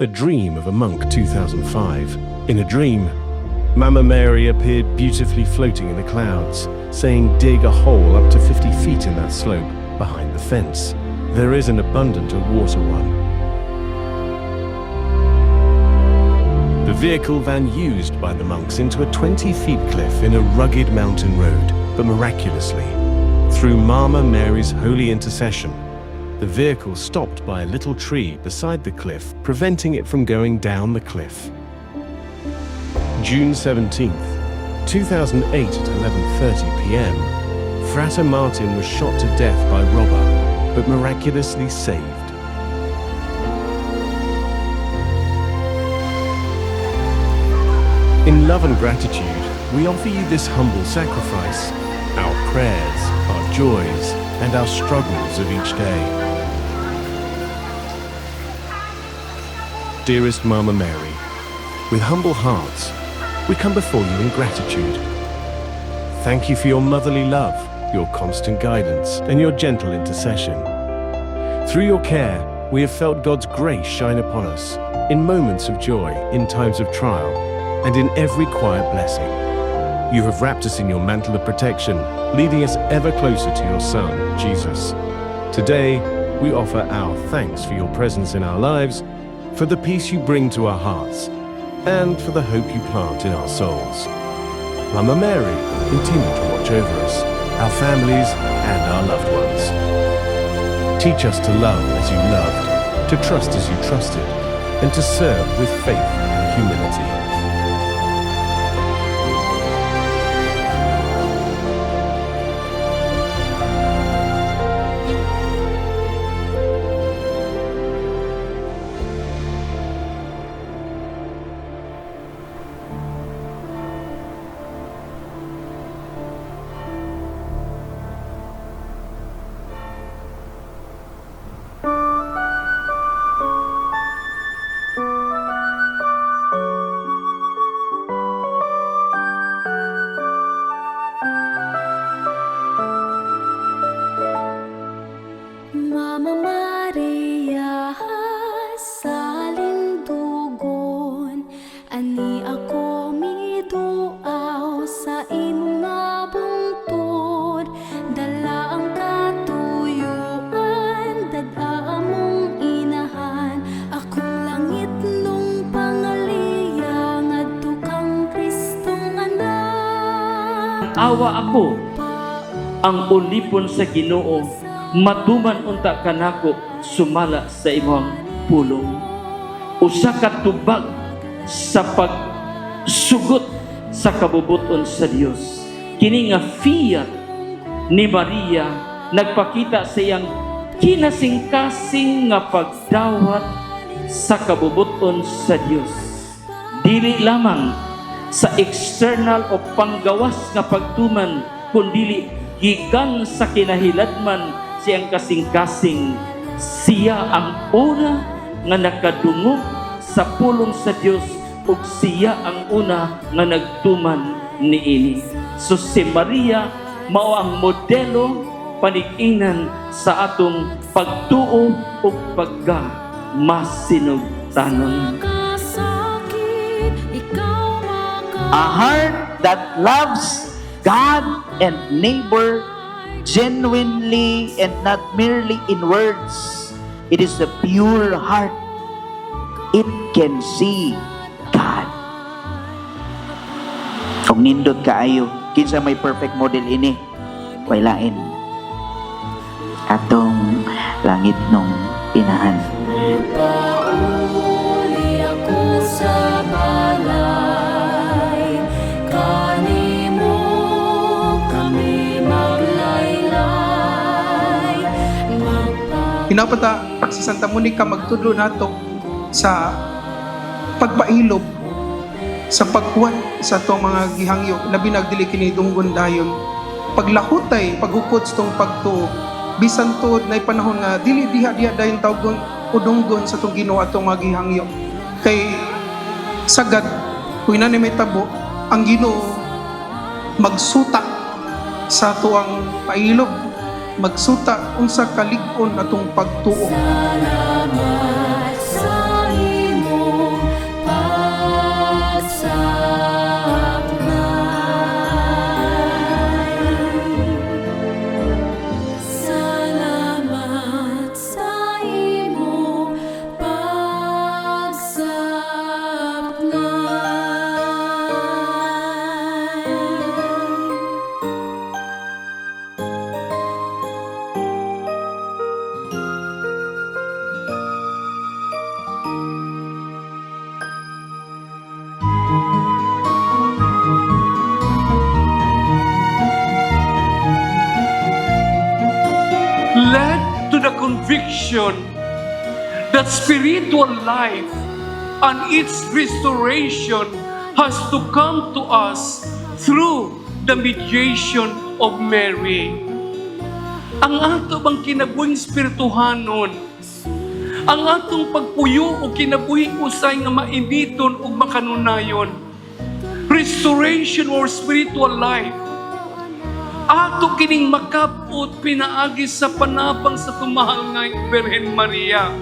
A Dream of a Monk 2005. In a dream, Mama Mary appeared beautifully floating in the clouds, saying dig a hole up to 50 feet in that slope behind the fence. There is an abundant of water one. The vehicle van used by the monks into a 20-feet cliff in a rugged mountain road, but miraculously, through Mama Mary's holy intercession, the vehicle stopped by a little tree beside the cliff, preventing it from going down the cliff. June 17th, 2008 at 11:30 p.m., Frater Martin was shot to death by robber, but miraculously saved. In love and gratitude, we offer you this humble sacrifice, our prayers, our joys, and our struggles of each day. Dearest Mama Mary, with humble hearts, we come before you in gratitude. Thank you for your motherly love, your constant guidance, and your gentle intercession. Through your care, we have felt God's grace shine upon us, in moments of joy, in times of trial, and in every quiet blessing. You have wrapped us in your mantle of protection, leading us ever closer to your Son, Jesus. Today, we offer our thanks for your presence in our lives, for the peace you bring to our hearts, and for the hope you plant in our souls. Mama Mary, continue to watch over us, our families, and our loved ones. Teach us to love as you loved, to trust as you trusted, and to serve with faith and humility. Mama Maria, salin dugon, ani ako miduaw sa imong nga bungtod. Dala ang katuyuan, dada mong inahan, akong langit nung pangalia, ngadto kang Kristong anak. Awa ako, ang ulipon sa Ginoo, matuman unta kanako sumala sa imong pulong. Usa ka tubag sa pagsugot sa kabubuton sa Dios. Kini nga fiat ni Maria nagpakita sa iyang kinasing-kasing nga pagdawat sa kabubuton sa Dios. Dili lamang sa external o panggawas nga pagtuman, kundi gikan sa kinahiladman siyang kasing-kasing. Siya ang una nga nakadungog sa pulong sa Dios ug siya ang una nga nagtuman niini. So si Maria mao ang modelo paniginan sa atong pagtuo ug pagka-masinugtanon. A heart that loves God and neighbor genuinely and not merely in words. It is a pure heart. It can see God. Kung nindot kaayo, kinsa may perfect model ini, wailain atong langit nung inahan. Pauli ako sa balay, kanimo kami maglaylay. Pinapata si Santa Monica magtudlo nato sa pagpailob, sa pagkuwat sa itong mga gihangyo, labi nagdili kini dunggon dayon, paglahutay, paghukot sa itong pagtuo, bisan tuod na panahon nga dili diha dayon tawgon o dunggon sa itong Ginoo atong mga gihangyo. Kay sagad, kung na may tabo, ang Ginoo magsuta sa tuang pailob, magsuta unsa kalig-on atong pagtuo. Salamat sa imo salvation, that spiritual life and its restoration has to come to us through the mediation of Mary. Ang ato bang kinabuhing spirituhanon, ang atong pagpuyo o kinabuhing usay nga mainiton o makanunayon, restoration or spiritual life, ato kining makapot pinaagi sa panabang sa tumahal nga Birhen Maria.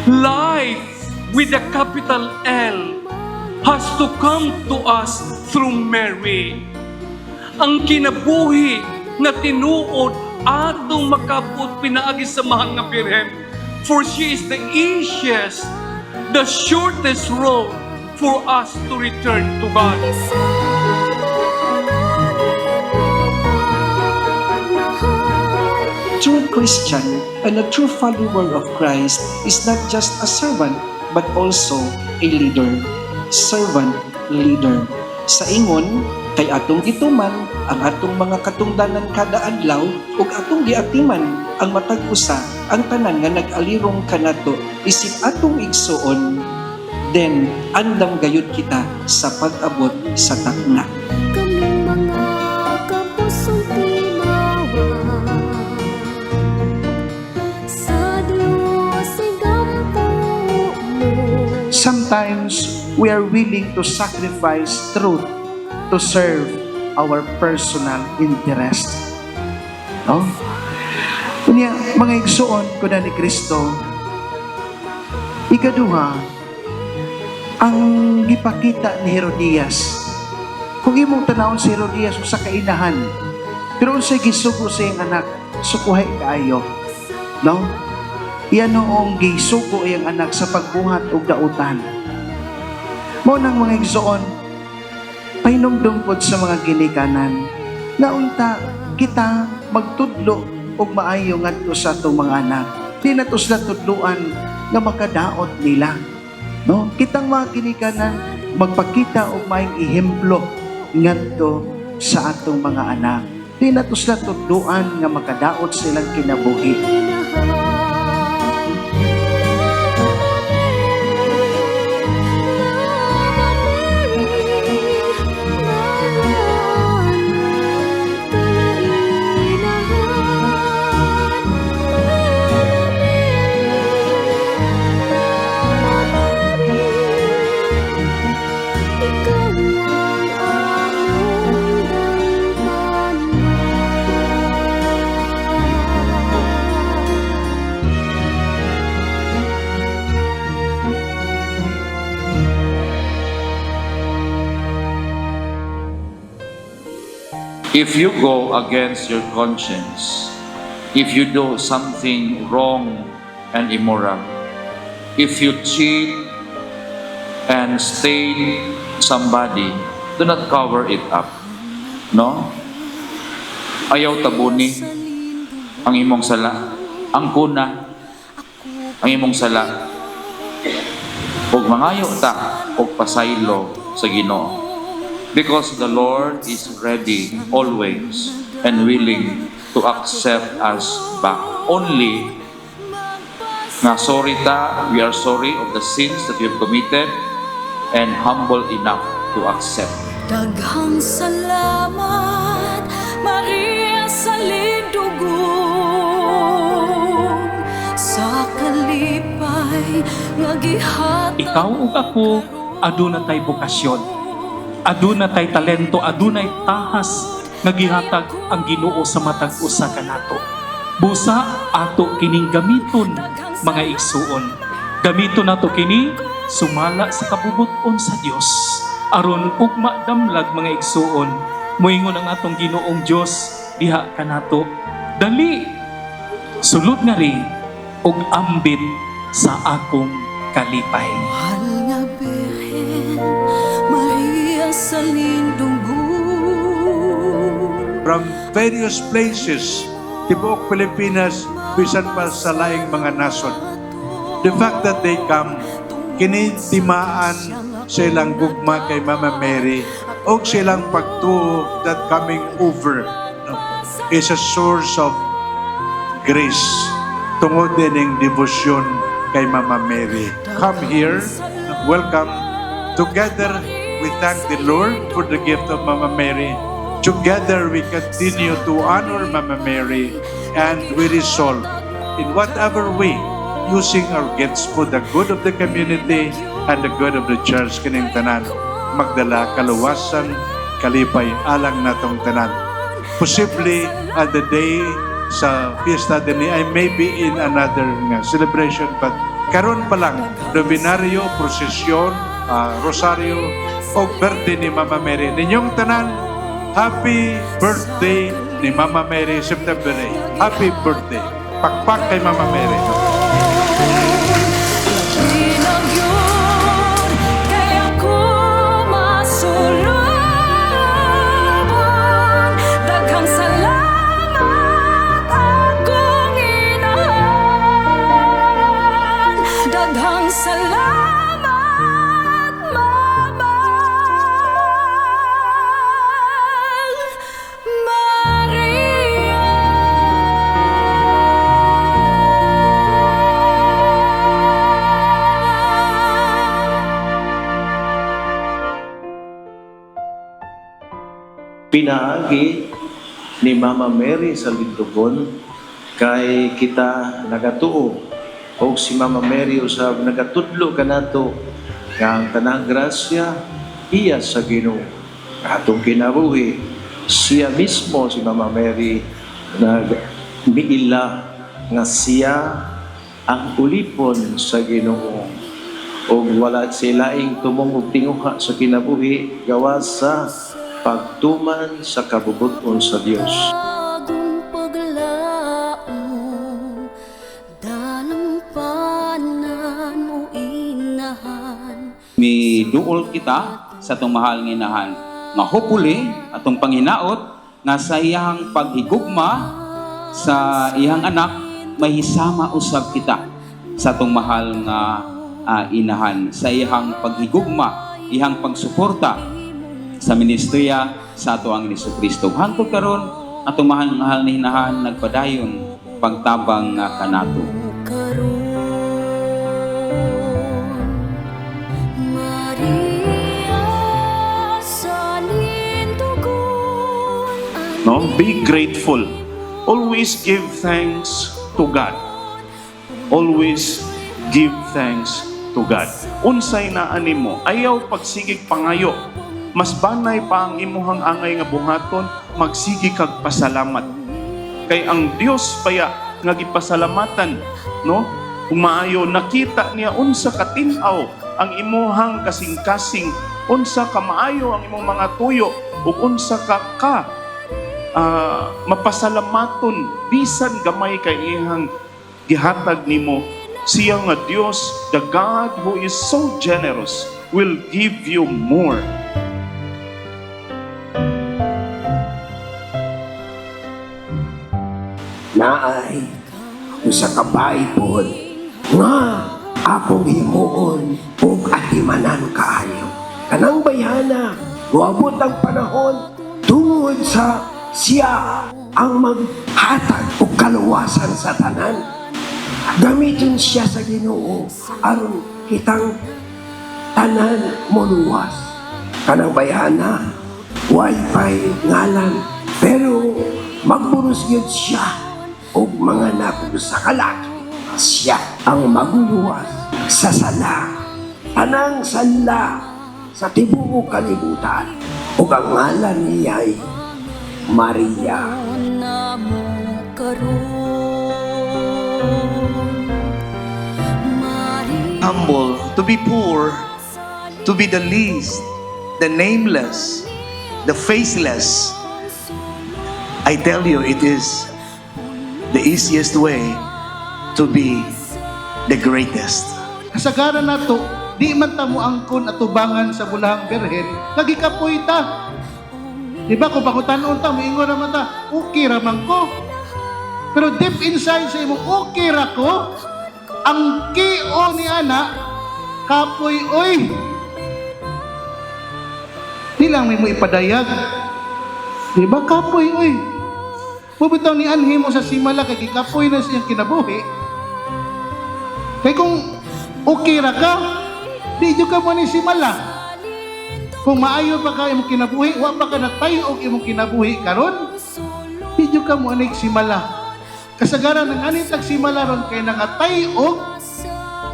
Life with a capital L has to come to us through Mary. Ang kinabuhi nga tinuod atong makapot pinaagi sa mahal nga Birhen, for she is the easiest, the shortest road for us to return to God. True Christian and a true follower of Christ is not just a servant but also a leader. Servant, leader. Sa ingon, kay atong gituman ang atong mga katungdanan kada adlaw ug atong giatiman ang matag usa ang tanan nga nag-alirong kanato isip atong igsuon. Then, andam gayud kita sa pag-abot sa takna. Kaming mga kapusong timawa sa Diyos igampo mo. Sometimes, we are willing to sacrifice truth to serve our personal interest. No? Kunya, mga igsuon ko na ni Kristo, ikaduha, ang gipakita ni Herodias. Kung imong tanawon si Herodias sa kainahan, pero unsay gisugo sa iyang anak, sukuhay kaayo. No? Iyan noong gisugo iyang anak sa pagbuhat og dautan. Mo nang mga igsuon, pahinumdum pod sa mga ginikanan na unta kita magtudlo og maayo ngadto sa atong mga anak. Di na to sila tudluan nga makadaot nila. No? Kitang mga ginikanan magpakita og maayong ehemplo ngadto sa atong mga anak. Di na to sila tudluan nga makadaot silang kinabuhi. If you go against your conscience, if you do something wrong and immoral, if you cheat and stain somebody, do not cover it up. No? Ayaw tabuni ang imong sala. Ang kuna, ang imong sala. Ug mangayo ta og pasaylo sa Ginoo. Because the Lord is ready always and willing to accept us back. Only nga sorry ta, we are sorry of the sins that we have committed and humble enough to accept. Daghang salamat, Maria sa lindugong, sa kalipay nga gihatag. Ikaw ug ako aduna tay bokasyon, aduna tay talento, adunay tahas nga gihatag ang Ginoo sa matag usa kanato. Busa ato kining gamiton mga igsuon. Gamiton nato kini sumala sa kabubuton sa Dios. Aron ugma damlag mga igsuon, moingon ang atong Ginoong Dios diha kanato. Dali sulod nga ri og ambit sa akong kalipay. Mahal nga Birhen, Maria sa lindugong. From various places, tibuok Pilipinas, bisan pa sa laing mga nason. The fact that they come, kinitimaan sa ilang gugma kay Mama Mary o silang pagtuo that coming over is a source of grace tungod dining devotion kay Mama Mary. Come here, welcome. Together, we thank the Lord for the gift of Mama Mary. Together, we continue to honor Mama Mary, and we resolve in whatever way, using our gifts for the good of the community and the good of the church kining tanan, magdala kaluwasan, kalipay alang natong tanan. Possibly at the day sa fiesta din I may be in another celebration, but karon pa lang novenaryo, prosesyon, rosaryo o birthday ni Mama Mary. Ninyong tanan, happy birthday ni Mama Mary September 8. Happy birthday. Pakpak kay Mama Mary. Pinagyon, kaya ko masuluban. Daghang salamat akong inahan. Daghang salamat, Mama Maria. Pinaagi ni Mama Mary sa lintugon kay kita nagatuo o si Mama Mary usab nagatudlo kanato nga ang tanang grasya iya sa Ginoo. Atong kinabuhi siya mismo si Mama Mary nagmiila nga siya ang ulipon sa Ginoo o wala silaing tumong og tinguha sa kinabuhi gawas sa pagtuman sa kabubuton sa Dios. Bagong paglaom, dalampanan mo inahan. Miduol kita sa itong mahal nga inahan. Nga hopefully, atong panghinaot, nga sa iyang paghigugma sa iyang anak, mahisama usab kita sa itong mahal nga inahan. Sa iyang paghigugma, iyang pagsuporta sa ministriya sa ato ang Jesucristo. Hangtod karon atong mahal na hinahan nagpadayon pagtabang nga kanato. No, be grateful. Always give thanks to God. Always give thanks to God. Unsay na animo, ayaw pagsigig pangayo. Mas banay pa ang imuhang angay nga buhaton, magsigi kag pasalamat. Kay ang Dios paya nga gipasalamatan, no? Kung maayo nakita niya unsa katinaw ang imuhang kasing-kasing, unsa ka maayo ang imong mga tuyo, ug unsa ka mapasalamaton bisan gamay kay iyang gihatag nimo. Siya nga Dios, the God who is so generous, will give you more. Naay usa ka Bible nga akong himuon ug atimanan kaayo. Kanang bayana, moabot ang panahon tungod sa siya ang maghatag og kaluwasan sa tanan. Gamiton siya sa Ginoo aron kitang tanan moluwas. Kanang bayana, way pay ngalan, pero magburos gyud siya og mga anak sa kalaki. Siya ang maguluwas sa sala, tanang sala sa tibuok kalibutan. Ug ang ngalan niya ay Maria. Humble, to be poor, to be the least, the nameless, the faceless. I tell you, it is the easiest way to be the greatest. Kasagaran nato, di man ta mo angkon at tubangan sa bulahang berhen, nagikapoy ta. Diba kung pangutanon ta, moingon naman ta, okay raman ko. Pero deep inside sa imo, okay ra ko. Ang kio ni ana, kapoy, oy. Di lang may mo ipadayag. Diba kapoy, oy. Pubitaw ni anhi mo sa simala kay kapoy na siyang kinabuhi, Kaya kung okay ra ka, di jud ka mo ni simala. Kung maayo pa ka imong kinabuhi, wa pa ka natayo og imong kinabuhi karon, di jud ka mo anig simala. Kasagaran ng anit simala ron kay nangatay og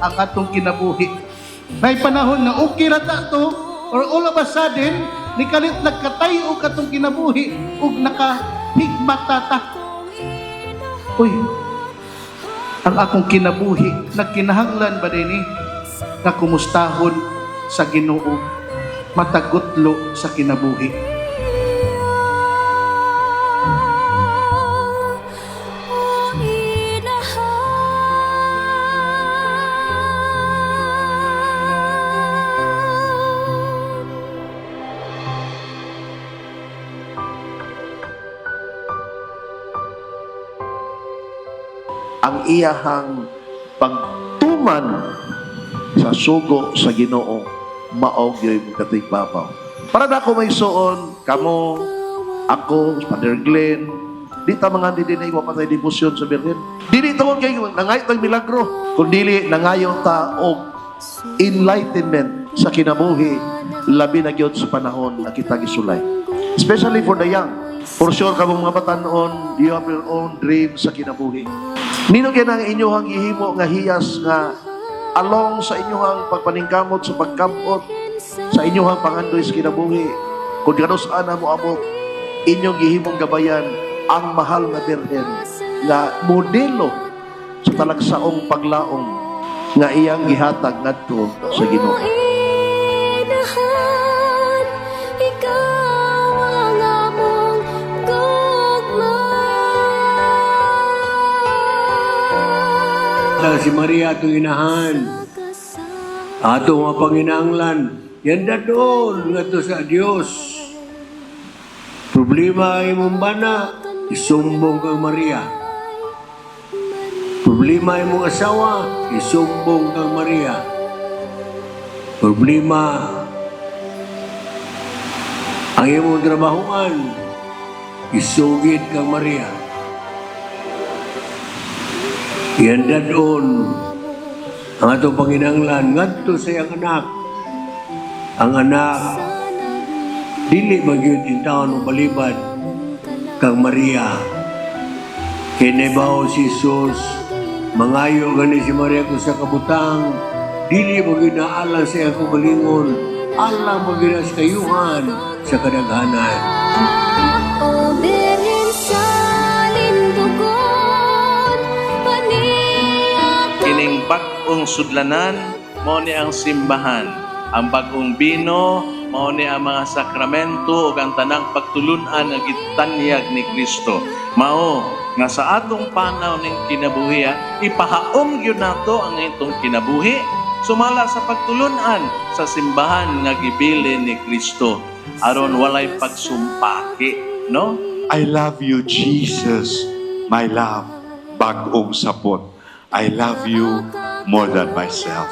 ang atong kinabuhi. May panahon na okay ra ta to, or all of a sudden, nikalit nagkatay og atong kinabuhi ug nakahigmata ta. Uy, ang akong kinabuhi, nagkinahanglan ba din na kumustahon sa Ginoo, matagutlo sa kinabuhi. Ang iyahang pagtuman sa sugo sa Ginoo maog yoy katigbabaw. Para na ako may suon, kamo, ako, Father Glenn, di ta mga hindi na iwa patay debosyon sa Birhen. Dili tawag kayo nangayo tayong milagro, kundi nangayo ta og enlightenment sa kinabuhi, labi na gyud sa panahon na kita gisulay. Especially for the young. For sure, kamong mga batanon, you have your own dream sa kinabuhi. Nino kaya ang inyong ihimo nga hiyas nga along sa inyong pagpaningkamot sa pagkampot, sa inyong pangandoy sa kinabuhi, kung gano'n saan mo abot, inyong gihimong gabayan ang mahal na Birhen nga modelo sa talagsaong paglaong nga iyang gihatag ngadto sa Ginoo. Si Maria atong inahan, atong mga Panginahanglan, yan doon nga to sa Diyos. Problema ay mong bana, isumbong kang Maria. Problema ay mong asawa, isumbong kang Maria. Problema ang imong trabahuan, isugid kang Maria. Yan doon ang atong Panginahanglan ngadto sa iyang anak. Ang anak dili magyud intawon o balibad kang Maria. Kinibaw si Jesus, mangayo gani si Maria kung sa kabutang, dili magyud naalang sa iyang kagalingon, alang magyud sa kayuhan sa kadaghanan. O Birhen sa lindugon, kining bag-ong sudlanan, mao ni ang simbahan. Ang bag-ong bino, mao ni ang mga sakramento ug ang tanang pagtulunan nga gitanyag ni Kristo. Mao nga sa atong panaw ning kinabuhi, ipahaom gyud nato ang itong kinabuhi sumala sa pagtulunan sa simbahan nga gibilin ni Kristo aron walay pagsumpaki, no? I love you, Jesus, my love, bag-ong sapot. I love you more than myself.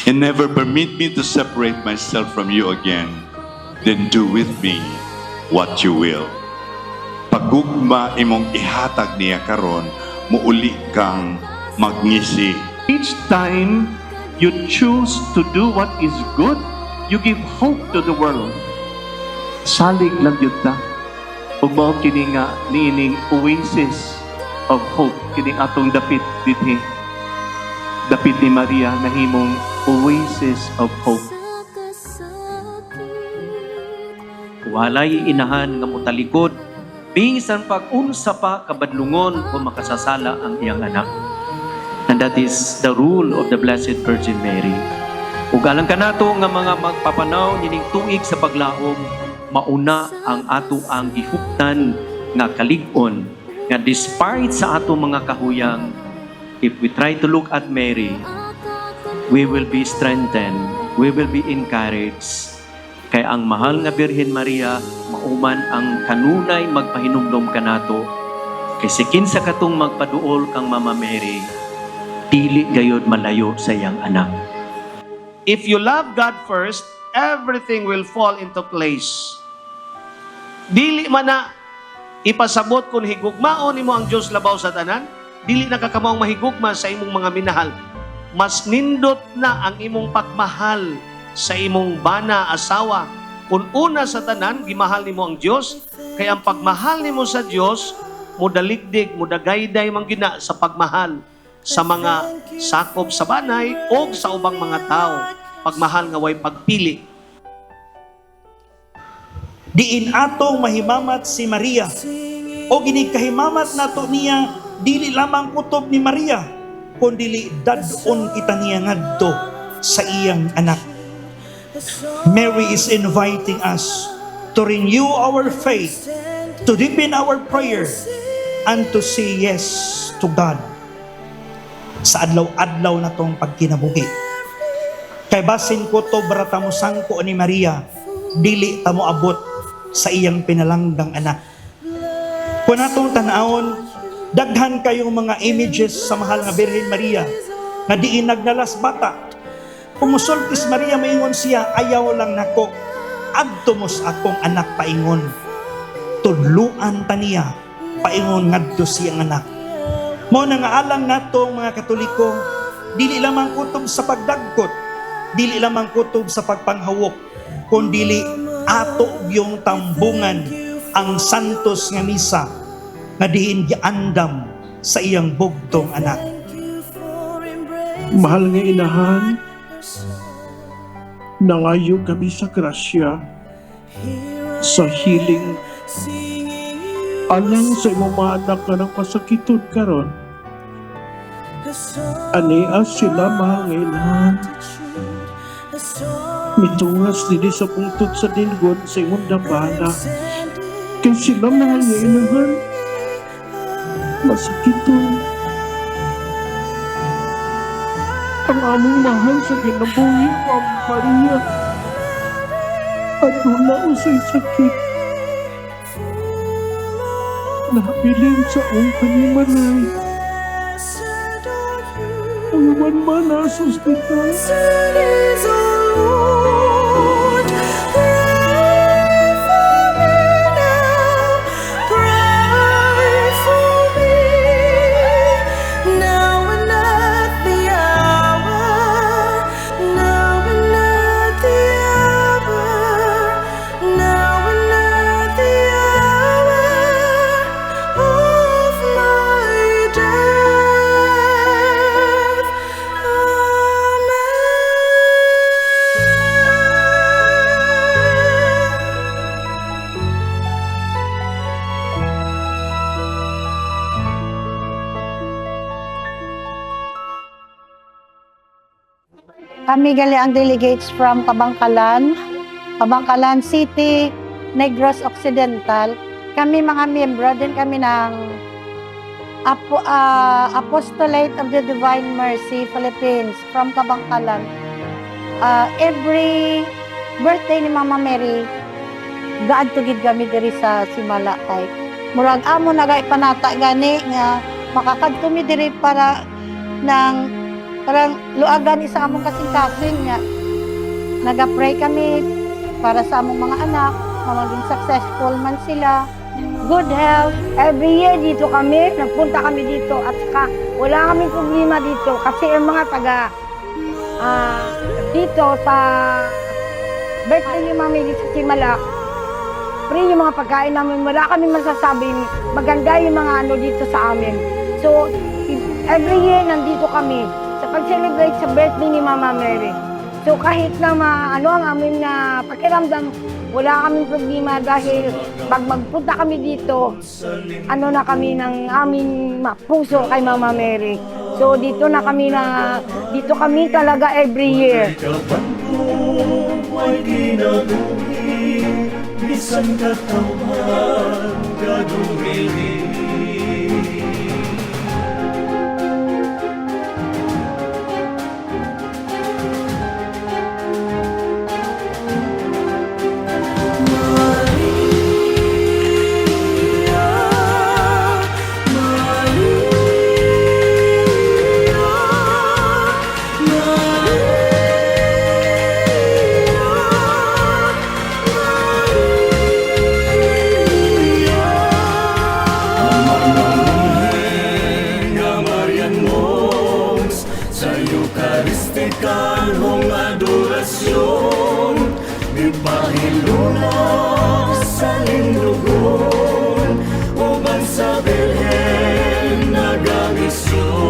And never permit me to separate myself from you again. Then do with me what you will. Pagugma imong ihatag niya karon, muuli kang magngisi. Each time you choose to do what is good, you give hope to the world. Salig lang yun ta. Ug mao kini nga niining oasis of hope, kining atong dapit dithi. Dapit ni Maria na himong oasis of hope. Walay inahan nga mutalikod, bisan pag-unsa pa kabadlungon o makasasala ang iyang anak. And that is the rule of the Blessed Virgin Mary. Ug alang kanato nga mga magpapanaw nining tuig sa paglaom, mauna ang ato ang gihuptan nga kalig-on nga despite sa ato mga kahuyang, if we try to look at Mary, we will be strengthened, we will be encouraged. Kay ang mahal nga Birhen Maria, mauman ang kanunay magpahinumdom kanato. Kay sikin sa katong magpaduol kang Mama Mary, dili gayud malayo sa iyang anak. If you love God first, everything will fall into place. Dili man na ipasabot kung higugmaon nimo ang Dios labaw sa tanan, dili na kakamaong mahigugma sa imong mga minahal. Mas nindot na ang imong pagmahal sa imong bana asawa. Kung una sa tanan, gimahal nimo ang Dios, kaya ang pagmahal nimo sa Dios, mudaligdig, mudagayday man gina sa pagmahal sa mga sakop sa banay o sa ubang mga tao. Pagmahal nga way pagpili. Diin atong mahimamat si Maria, o ginikahimamat nato niya, dili lamang kutob ni Maria, kundi dadon kita niya ngadto sa iyang anak. Mary is inviting us to renew our faith, to deepen our prayer, and to say yes to God sa adlaw-adlaw na tong pagkinabuhi. Kay basin ko to brata mo sangko ni Maria, dili ta mo abot sa iyang pinalanggang anak. Kung atong tanawon, daghan kayong mga images sa mahal nga Birhen Maria nga diin nagnalas bata. Kumusultis Maria, maingon siya, ayaw lang nako, adto mo sa akong anak paingon. Tudluan ta niya, paingon ngadto siyang anak. Mao na nga alang natong mga Katoliko, dili lamang kutob sa pagdagkot, dili lamang kutob sa pagpanghawok, kundi ato yung tambungan ang santos nga misa nga diin giandam sa iyang bugtong anak. Mahal nga inahan, nangayo kami sa grasya, sa hiling, alang sa imong mga anak nga nagpasakitod karon. Ania sila mahal nga inahan. Mitungas dili sa pungtod sa dilgon sa imong dambana. Kay sila mahal nga inahan, masakitod. Ang among mahal sa kinabuhi, Ma'am Maria, at wala usay sakit. Nabilin sa ang kanimanay. Ang manmana sa ospital. Kami gali ang delegates from Kabangkalan City, Negros Occidental. Kami mga miyembro din kami ng Apostolate of the Divine Mercy Philippines from Kabangkalan. Every birthday ni Mama Mary, gaadtugid kami diri sa Simala kay murag amo nagay panata gani nga makakadto mi diri para ng parang luagan isa among kasing-kasing nga naga-pray kami para sa among mga anak, maging successful man sila, good health. Every year dito kami, nagpunta kami dito at saka wala kaming problema dito kasi ang mga taga dito sa birthday ni Mami dito sa Simala, free yung mga pagkain namin, wala kaming masasabing maganda yung mga ano dito sa amin. So every year nandito kami sa pag-celebrate sa birthday ni Mama Mary. So kahit na ano ang amin na pakiramdam, wala kaming problema dahil pag magpunta kami dito, ano na kami ng aming puso kay Mama Mary. So dito kami talaga every year. Bisan katawhan gadumili. Mistikal hong adorasyon, di pahilulog sa lingdugon, uban sa Birhen nagamisyon.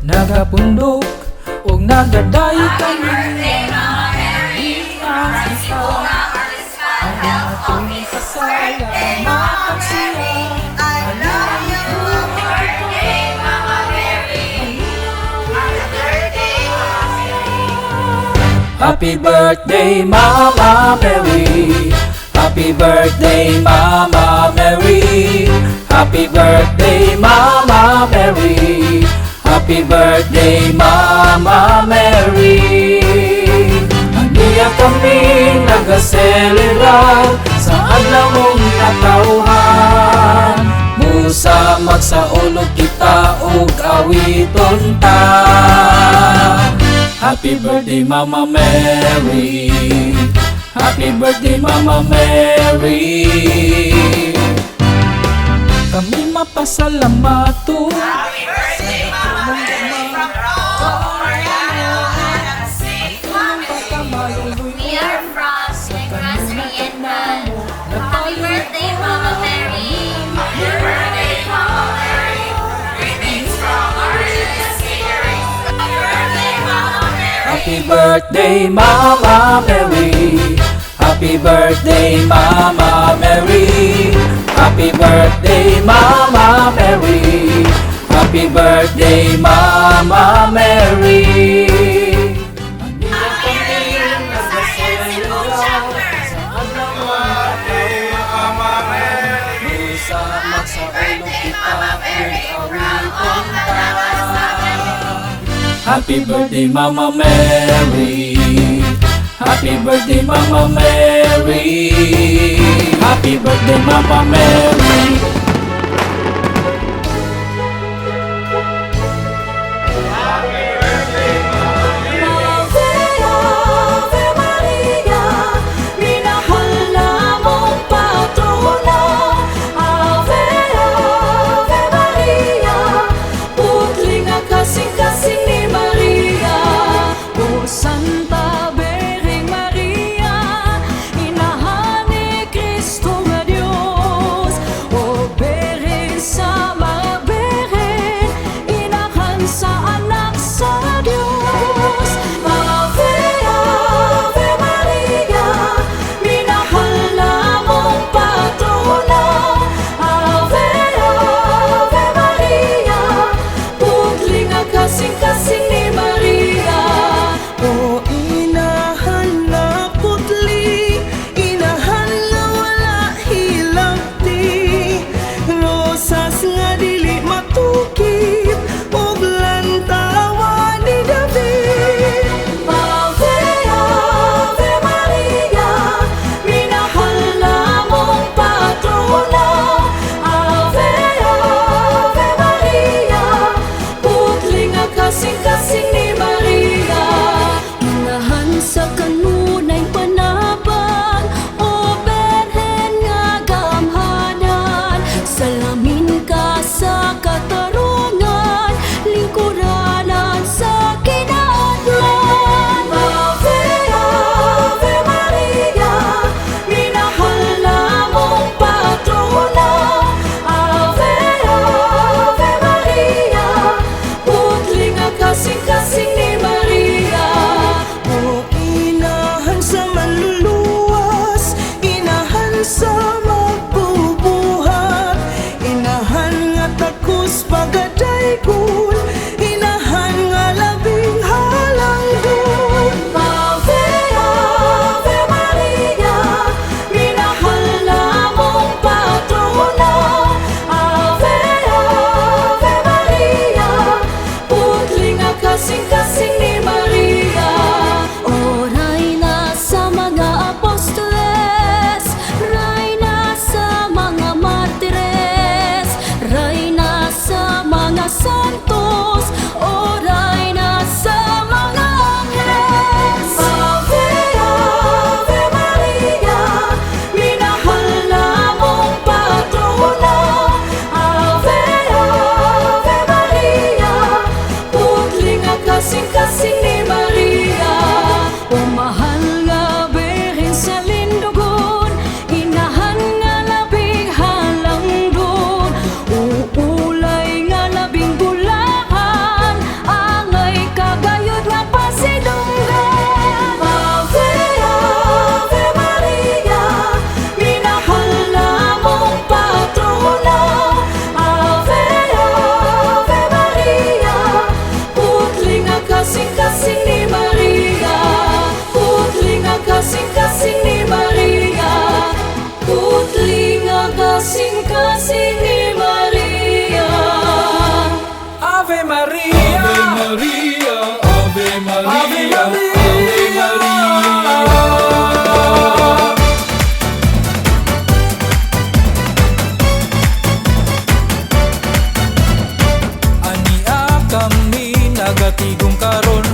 Nagapundok ug nagadayo kami. Happy birthday, Mama Mary. Happy birthday, Mama Mary. Happy birthday, Mama Mary. Happy birthday, Mama Mary. Aniya kami nag-celebrate sa adlaw mong natawhan. Musa magsaulog kita ug awiton ta. Happy birthday, Mama Mary. Happy birthday, Mama Mary. Kami mapasalamat. Happy birthday, Mama Mary, from Rome, Mariano, and St. We are from St. and happy birthday, Mama Mary. Happy birthday, Mama Mary. Greetings from our Savior. Happy birthday, Mama Mary. Happy birthday, Mama Mary. Happy birthday, Mama Mary. Happy birthday, Mama Mary. Happy birthday, Mama Mary. Happy birthday, Mama Mary. Happy birthday, Mama Mary. Happy birthday, Mama Mary. kasing-kasing ni Maria. Oray na sa mga apostoles, ray na sa mga martires, ray na sa mga santos, oray na sa mga angles. Ave, Ave Maria, minahal namong patrona. Ave, Ave Maria, putling ang kasing-kasing ni Maria. O mahal nga Birhen sa lindogon, inahan nga labing halangdon. Uulay nga labing bulahan, angay kagayod nga pasidunggan. Ave, Ave Maria, minahal namong patrona. Ave, Ave Maria, putling ang kasing-kasing ni Maria. Putling ang kasing-kasing ni Maria. Putling ang kasing-kasing ni Maria. Ave Maria, Ave Maria, Ave Maria, Ave Maria. Ania kami nagatigong karon